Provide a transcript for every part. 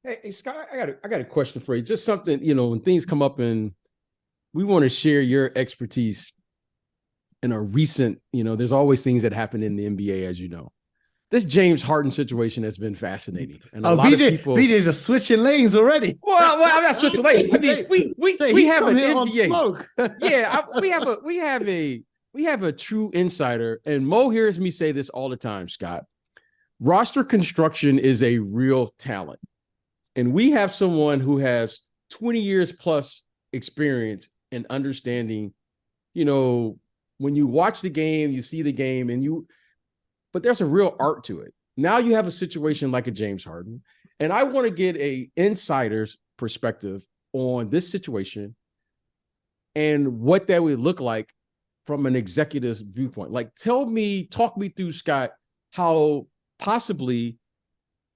Hey, Scott, I got a question for you. Just something, when things come up and we want to share your expertise in a recent, there's always things that happen in the NBA, as you know. This James Harden situation has been fascinating. And a lot of people... BJ's just switching lanes already. Well, I'm not switching lanes. I mean, we have an NBA. We have a true insider, and Mo hears me say this all the time, Scott. Roster construction is a real talent. And we have someone who has 20 years plus experience in understanding, when you watch the game, you see the game, but there's a real art to it. Now you have a situation like a James Harden, and I want to get a insider's perspective on this situation and what that would look like from an executive's viewpoint. Like, talk me through, Scott, how possibly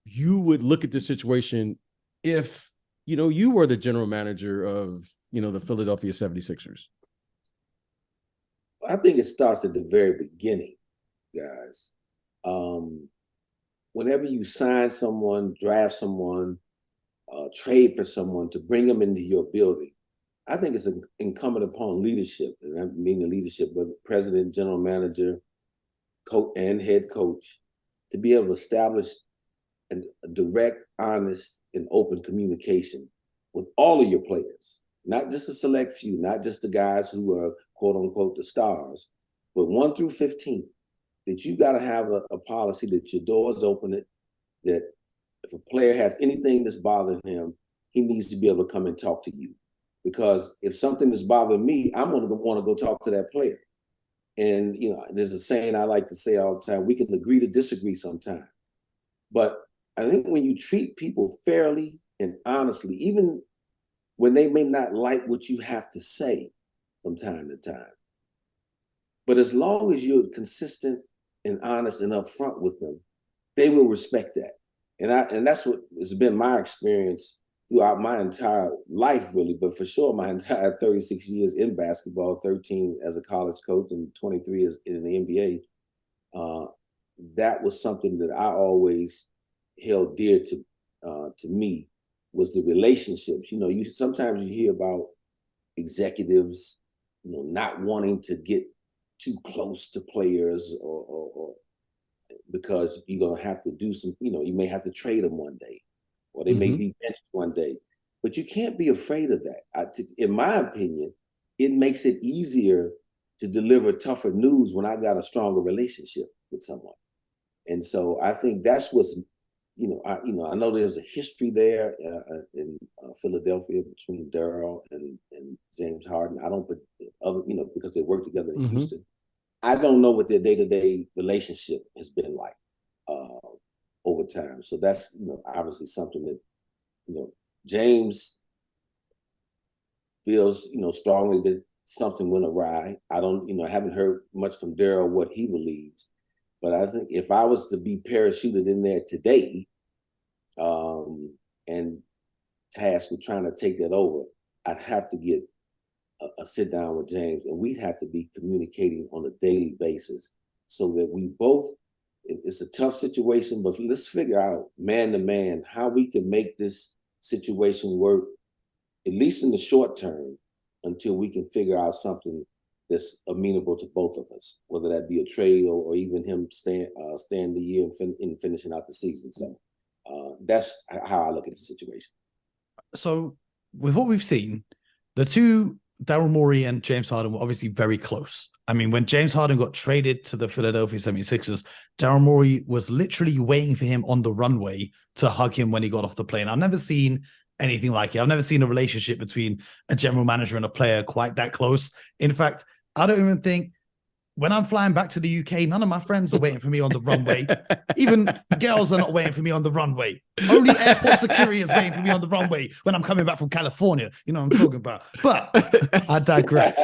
you would look at this situation if, you were the general manager of, the Philadelphia 76ers. I think it starts at the very beginning, guys. Whenever you sign someone, draft someone, trade for someone to bring them into your building, I think it's incumbent upon leadership, and I mean the leadership, whether president, general manager, coach, and head coach, to be able to establish a direct, honest, and open communication with all of your players, not just a select few, not just the guys who are quote unquote the stars, but 1 through 15. That you got to have a policy that your doors open it, that if a player has anything that's bothering him, he needs to be able to come and talk to you. Because if something is bothering me, I'm going to want to go talk to that player. And, there's a saying I like to say all the time, we can agree to disagree sometime. But I think when you treat people fairly and honestly, even when they may not like what you have to say from time to time, but as long as you're consistent and honest and upfront with them, they will respect that. And that's what has been my experience throughout my entire life, really, but for sure my entire 36 years in basketball, 13 as a college coach and 23 as in the NBA. That was something that I always held dear to me, was the relationships. Sometimes you hear about executives, not wanting to get too close to players or because you're going to have to do some, you may have to trade them one day, or they may be benched one day. But you can't be afraid of that. In my opinion, it makes it easier to deliver tougher news when I got a stronger relationship with someone. And so I think that's what's, I know there's a history there in Philadelphia between Daryl and James Harden. I don't, because they work together in Houston. I don't know what their day-to-day relationship has been like over time. So that's, obviously something that, James feels, strongly that something went awry. I haven't heard much from Daryl what he believes, but I think if I was to be parachuted in there today and tasked with trying to take that over, I'd have to get a sit down with James, and we'd have to be communicating on a daily basis so that we both, it's a tough situation, but let's figure out man to man how we can make this situation work, at least in the short term, until we can figure out something that's amenable to both of us, whether that be a trade or even him staying the year and finishing out the season. So that's how I look at the situation. So with what we've seen, the two, Daryl Morey and James Harden, were obviously very close. I mean, when James Harden got traded to the Philadelphia 76ers, Daryl Morey was literally waiting for him on the runway to hug him when he got off the plane. I've never seen anything like it. I've never seen a relationship between a general manager and a player quite that close. In fact, I don't even think when I'm flying back to the UK, none of my friends are waiting for me on the runway. Even girls are not waiting for me on the runway. Only airport security is waiting for me on the runway when I'm coming back from California. You know what I'm talking about. But I digress.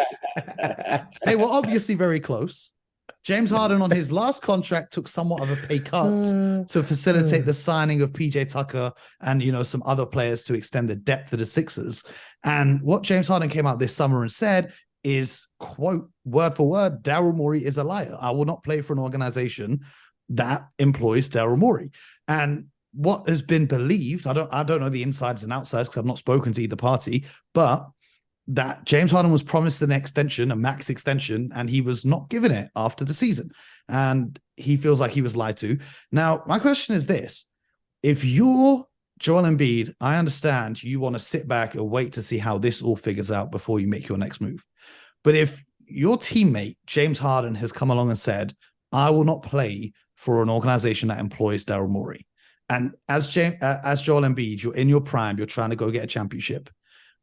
They were obviously very close. James Harden on his last contract took somewhat of a pay cut to facilitate the signing of PJ Tucker and, some other players to extend the depth of the Sixers. And what James Harden came out this summer and said is, quote, word for word, Daryl Morey is a liar. I will not play for an organization that employs Daryl Morey. And what has been believed, I don't know the insides and outsides because I've not spoken to either party, but that James Harden was promised an extension, a max extension, and he was not given it after the season. And he feels like he was lied to. Now, my question is this. If you're Joel Embiid, I understand you want to sit back and wait to see how this all figures out before you make your next move. But if your teammate, James Harden, has come along and said, I will not play for an organization that employs Daryl Morey. And as Joel Embiid, you're in your prime, you're trying to go get a championship.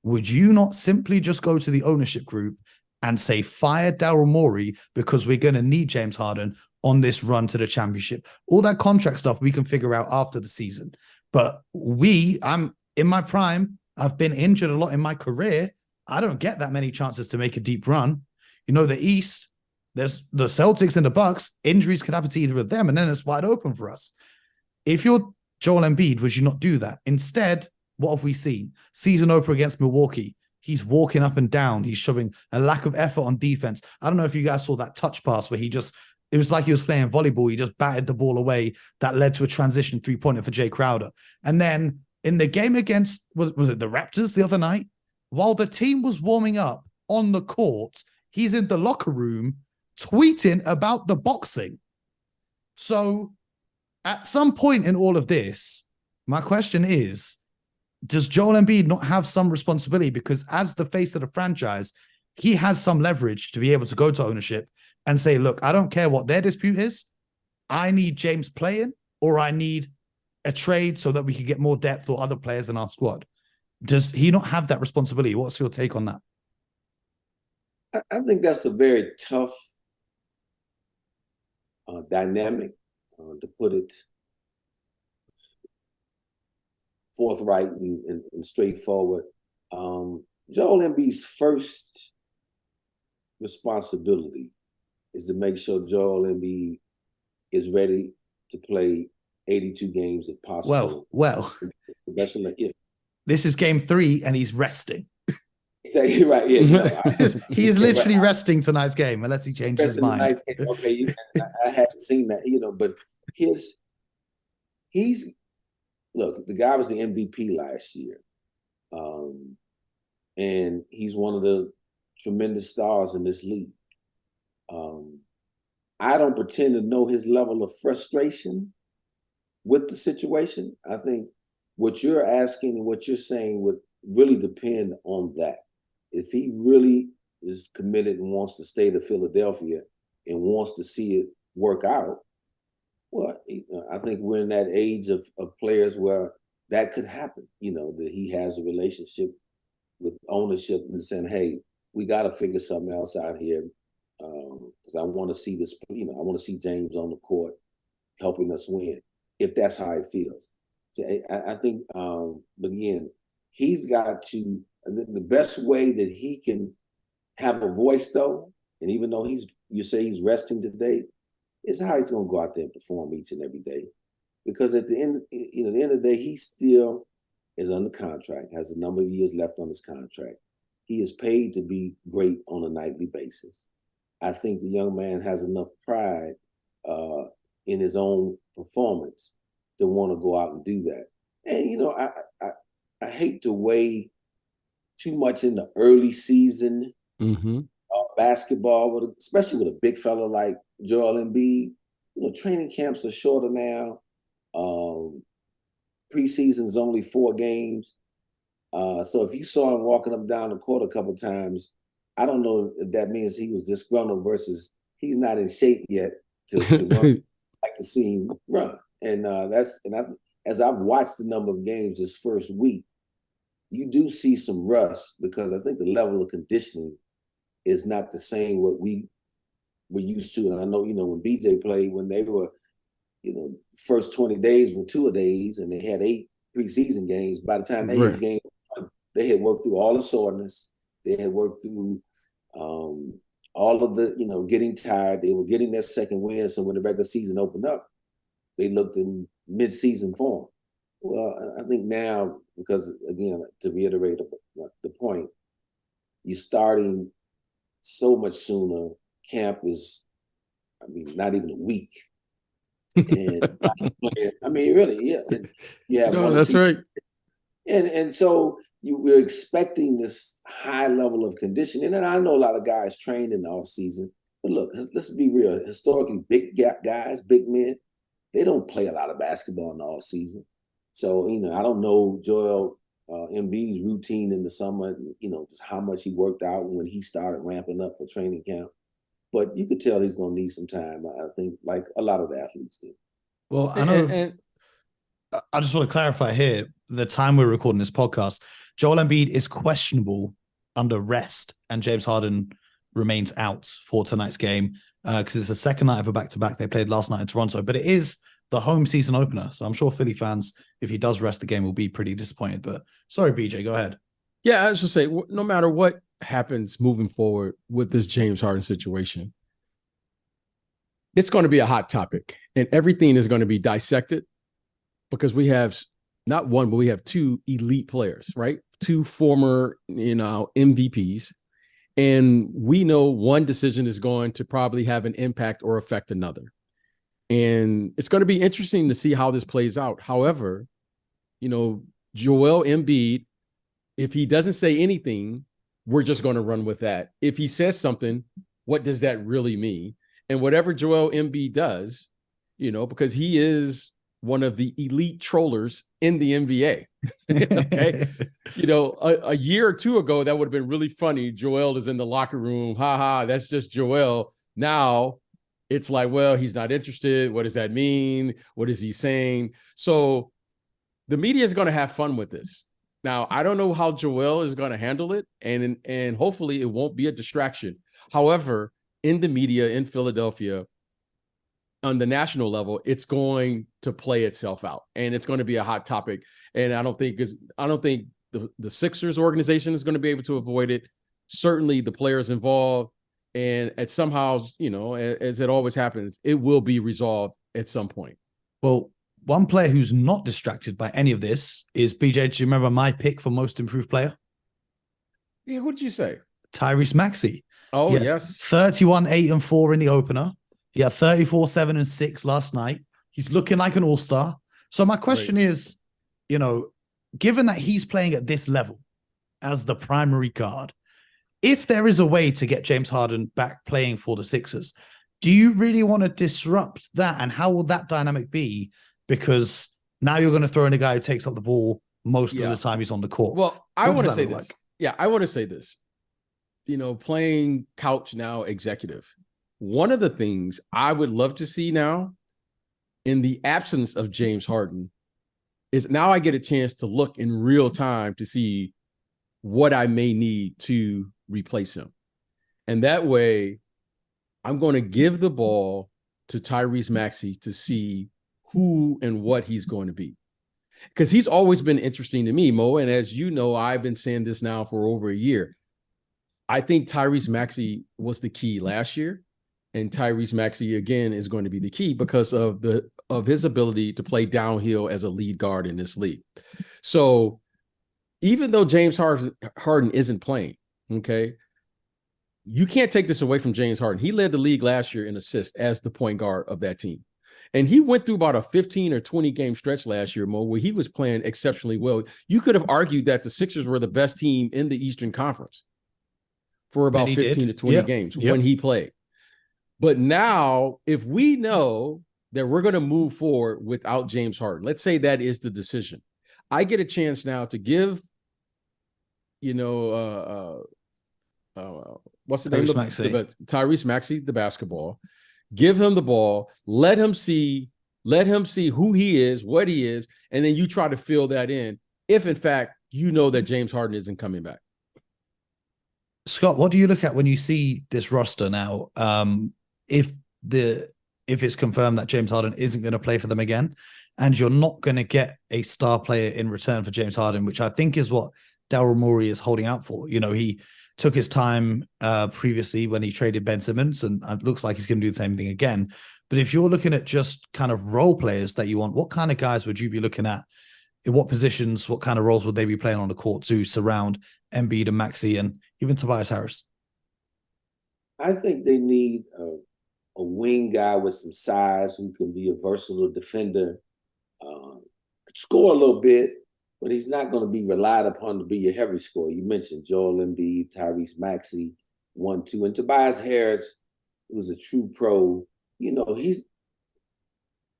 Would you not simply just go to the ownership group and say, fire Daryl Morey because we're going to need James Harden on this run to the championship? All that contract stuff we can figure out after the season. But I'm in my prime. I've been injured a lot in my career. I don't get that many chances to make a deep run. You know, the East, there's the Celtics and the Bucks. Injuries could happen to either of them, and then it's wide open for us. If you're Joel Embiid, would you not do that? Instead, what have we seen? Season opener against Milwaukee. He's walking up and down. He's showing a lack of effort on defense. I don't know if you guys saw that touch pass where it was like he was playing volleyball. He just batted the ball away. That led to a transition 3-pointer for Jay Crowder. And then in the game against, was it the Raptors the other night? While the team was warming up on the court, he's in the locker room tweeting about the boxing. So at some point in all of this, my question is, does Joel Embiid not have some responsibility? Because as the face of the franchise, he has some leverage to be able to go to ownership and say, look, I don't care what their dispute is. I need James playing, or I need a trade so that we can get more depth or other players in our squad. Does he not have that responsibility? What's your take on that? I think that's a very tough dynamic, to put it forthright and straightforward. Joel Embiid's first responsibility is to make sure Joel Embiid is ready to play 82 games if possible. Well, that's it. This is game 3 and he's resting. Exactly right. Yeah, he's literally resting tonight's game unless he changes his mind. Okay, I hadn't seen that, but look, the guy was the MVP last year. And he's one of the tremendous stars in this league. I don't pretend to know his level of frustration with the situation. I think what you're asking and what you're saying would really depend on that. If he really is committed and wants to stay to Philadelphia and wants to see it work out, well, I think we're in that age of players where that could happen, that he has a relationship with ownership and saying, hey, we got to figure something else out here, because I want to see this, I want to see James on the court helping us win, if that's how he feels. So I think, but again, he's got to, the best way that he can have a voice though, and even though you say he's resting today, is how he's going to go out there and perform each and every day. Because at the end, at the end of the day, he still is under contract, has a number of years left on his contract. He is paid to be great on a nightly basis. I think the young man has enough pride in his own performance to want to go out and do that. And, I hate to weigh too much in the early season basketball, especially with a big fella like Joel Embiid. Training camps are shorter now. Preseason's only 4 games. So if you saw him walking up down the court a couple times, I don't know if that means he was disgruntled versus he's not in shape yet to run. Like to see him run. And as I've watched the number of games this first week, you do see some rust, because I think the level of conditioning is not the same what we were used to. And I know, when BJ played, when they were, first 20 days were 2-a-days and they had 8 preseason games. By the time they had game 1, they had worked through all the soreness. They had worked through all of the, getting tired. They were getting their second win. So when the regular season opened up, they looked in mid-season form. Well, I think now, because again, to reiterate the point, you're starting so much sooner. Camp is, not even a week. And I mean, really, yeah. You have No, one or that's two, right. and so you were expecting this high level of conditioning. And I know a lot of guys train in the off season, but look, let's be real. Historically, big guys, big men, they don't play a lot of basketball in the off season. So I don't know Joel Embiid's routine in the summer. Just how much he worked out when he started ramping up for training camp. But you could tell he's going to need some time. I think, like a lot of the athletes do. Well, I know. And I just want to clarify here, the time we're recording this podcast, Joel Embiid is questionable under rest, and James Harden remains out for tonight's game because it's the second night of a back-to-back. They played last night in Toronto, but it is the home season opener. So I'm sure Philly fans, if he does rest the game, will be pretty disappointed. But sorry, BJ, go ahead. yeah, I was just say, no matter what happens moving forward with this James Harden situation, it's going to be a hot topic, and everything is going to be dissected because we have not one, but we have two elite players, right? Two former, MVPs. And we know one decision is going to probably have an impact or affect another. And it's going to be interesting to see how this plays out. However, Joel Embiid, if he doesn't say anything, we're just going to run with that. If he says something, what does that really mean? And whatever Joel Embiid does, because he is one of the elite trollers in the NBA. Okay. A year or two ago, that would have been really funny. Joel is in the locker room. Ha ha. That's just Joel. Now it's like, well, he's not interested. What does that mean? What is he saying? So the media is going to have fun with this. Now, I don't know how Joel is going to handle it. And hopefully it won't be a distraction. However, in the media in Philadelphia, on the national level, it's going to play itself out, and it's going to be a hot topic. And I don't think the Sixers organization is going to be able to avoid it. Certainly, the players involved, and at somehow, as it always happens, it will be resolved at some point. Well, one player who's not distracted by any of this is BJ. Do you remember my pick for most improved player? Yeah, what did you say? Tyrese Maxiell. Oh, yes. 31, 8, and 4 in the opener. He had 34, 7, and 6 last night. He's looking like an all-star. So my question is, given that he's playing at this level as the primary guard, if there is a way to get James Harden back playing for the Sixers, do you really want to disrupt that? And how will that dynamic be? Because now you're going to throw in a guy who takes up the ball most of the time he's on the court. Well, I want to say this. Yeah, I want to say this. Playing couch now executive. One of the things I would love to see now, in the absence of James Harden, is now I get a chance to look in real time to see what I may need to replace him. And that way, I'm going to give the ball to Tyrese Maxiell to see who and what he's going to be. Because he's always been interesting to me, Mo. And as you know, I've been saying this now for over a year. I think Tyrese Maxiell was the key last year. And Tyrese Maxiell, again, is going to be the key because of his ability to play downhill as a lead guard in this league. So even though James Harden isn't playing, okay, you can't take this away from James Harden. He led the league last year in assists as the point guard of that team. And he went through about a 15 or 20 game stretch last year, Mo, where he was playing exceptionally well. You could have argued that the Sixers were the best team in the Eastern Conference for about 15 to 20 games when he played. But now, if we know that we're going to move forward without James Harden, let's say that is the decision, I get a chance now to give, what's the name of Tyrese Maxiell the basketball, give him the ball, let him see who he is, what he is, and then you try to fill that in if, in fact, that James Harden isn't coming back. Scott, what do you look at when you see this roster now? If it's confirmed that James Harden isn't going to play for them again, and you're not going to get a star player in return for James Harden, which I think is what Daryl Morey is holding out for. He took his time previously when he traded Ben Simmons, and it looks like he's going to do the same thing again. But if you're looking at just kind of role players that you want, what kind of guys would you be looking at? In what positions, what kind of roles would they be playing on the court to surround Embiid and Maxiell and even Tobias Harris? I think they need a wing guy with some size who can be a versatile defender, score a little bit, but he's not going to be relied upon to be a heavy scorer. You mentioned Joel Embiid, Tyrese Maxiell, 1-2, and Tobias Harris, who's a true pro. You know,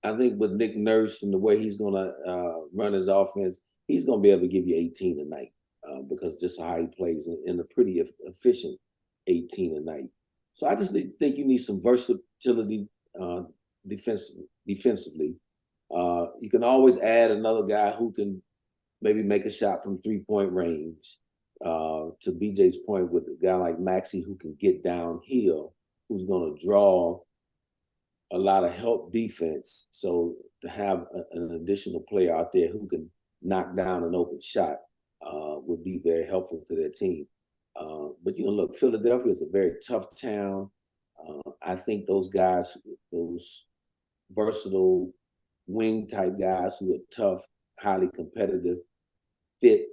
I think with Nick Nurse and the way he's going to run his offense, he's going to be able to give you 18 a night because just how he plays in a pretty efficient 18 a night. So I just think you need some versatility defensively. You can always add another guy who can maybe make a shot from 3-point range. To BJ's point, with a guy like Maxey who can get downhill, who's going to draw a lot of help defense. So to have an additional player out there who can knock down an open shot would be very helpful to their team. But, you know, look, Philadelphia is a very tough town. I think those guys, those versatile wing type guys who are tough, highly competitive, fit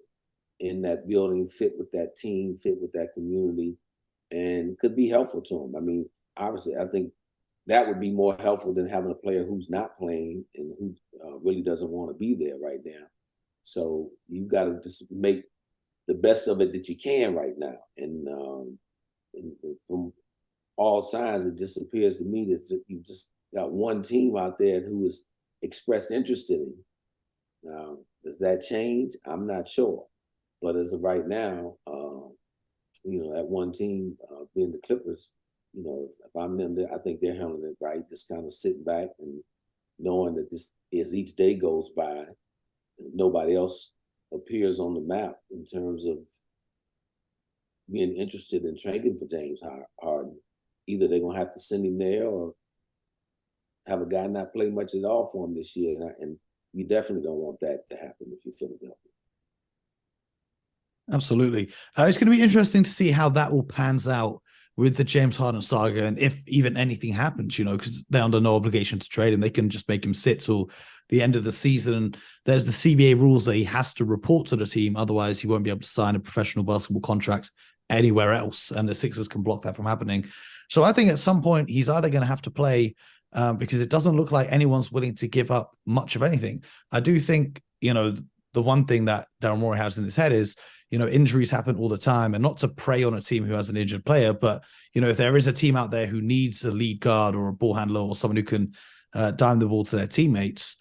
in that building, fit with that team, fit with that community, and could be helpful to them. I mean, obviously, I think that would be more helpful than having a player who's not playing and who really doesn't want to be there right now. So you've got to just make the best of it that you can right now. And from all signs, it just appears to me that you just got one team out there who is expressed interest in him. Now, does that change? I'm not sure. But as of right now, you know, that one team being the Clippers, you know, if I'm them, I think they're handling it right, just kind of sitting back and knowing that this, as each day goes by, nobody else appears on the map in terms of being interested in trading for James Harden. Either they're going to have to send him there or have a guy not play much at all for him this year. And you definitely don't want that to happen if you're Philadelphia. Absolutely. It's going to be interesting to see how that all pans out with the James Harden saga, and if even anything happens, you know, because they're under no obligation to trade him. They can just make him sit till the end of the season. And there's the CBA rules that he has to report to the team. Otherwise, he won't be able to sign a professional basketball contract anywhere else. And the Sixers can block that from happening. So I think at some point he's either going to have to play because it doesn't look like anyone's willing to give up much of anything. I do think, you know, the one thing that Daryl Morey has in his head is, you know, injuries happen all the time, and not to prey on a team who has an injured player, but, you know, if there is a team out there who needs a lead guard or a ball handler or someone who can dime the ball to their teammates,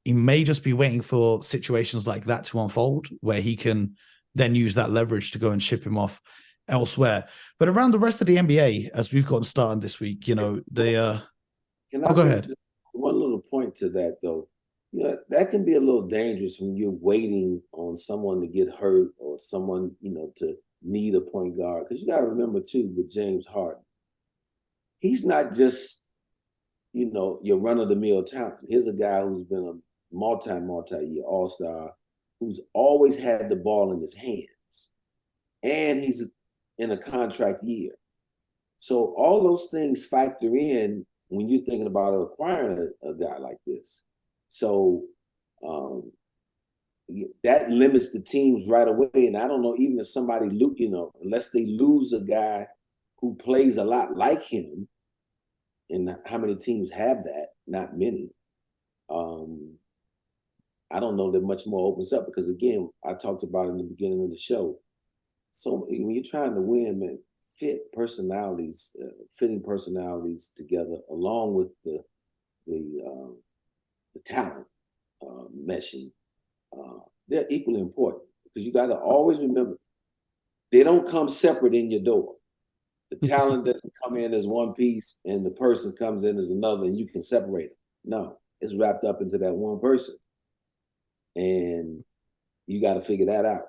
he may just be waiting for situations like that to unfold where he can then use that leverage to go and ship him off elsewhere. But around the rest of the NBA, as we've gotten started this week, you know, they go ahead. One little point to that, though. You know, that can be a little dangerous when you're waiting on someone to get hurt or someone, you know, to need a point guard. Because you got to remember, too, with James Harden, he's not just, you know, your run-of-the-mill talent. Here's a guy who's been a multi-year all-star, who's always had the ball in his hands. And he's in a contract year. So all those things factor in when you're thinking about acquiring a guy like this. So that limits the teams right away. And I don't know, even if somebody, you know, unless they lose a guy who plays a lot like him, and how many teams have that? Not many. I don't know that much more opens up because, again, I talked about it in the beginning of the show. So when you're trying to win, man, fitting personalities together along with the talent meshing, they're equally important because you got to always remember they don't come separate in your door. The talent doesn't come in as one piece and the person comes in as another and you can separate them. No, it's wrapped up into that one person. And you got to figure that out.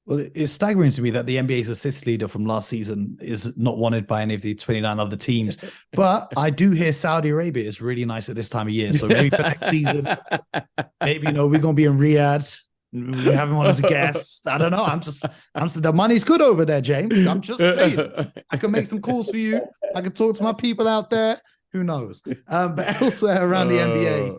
Well, it's staggering to me that the NBA's assist leader from last season is not wanted by any of the 29 other teams. But I do hear Saudi Arabia is really nice at this time of year. So maybe for next season, maybe, you know, we're going to be in Riyadh. We have him on as a guest. I don't know. I'm the money's good over there, James. I'm just saying. I can make some calls for you. I can talk to my people out there. Who knows? But elsewhere around the NBA,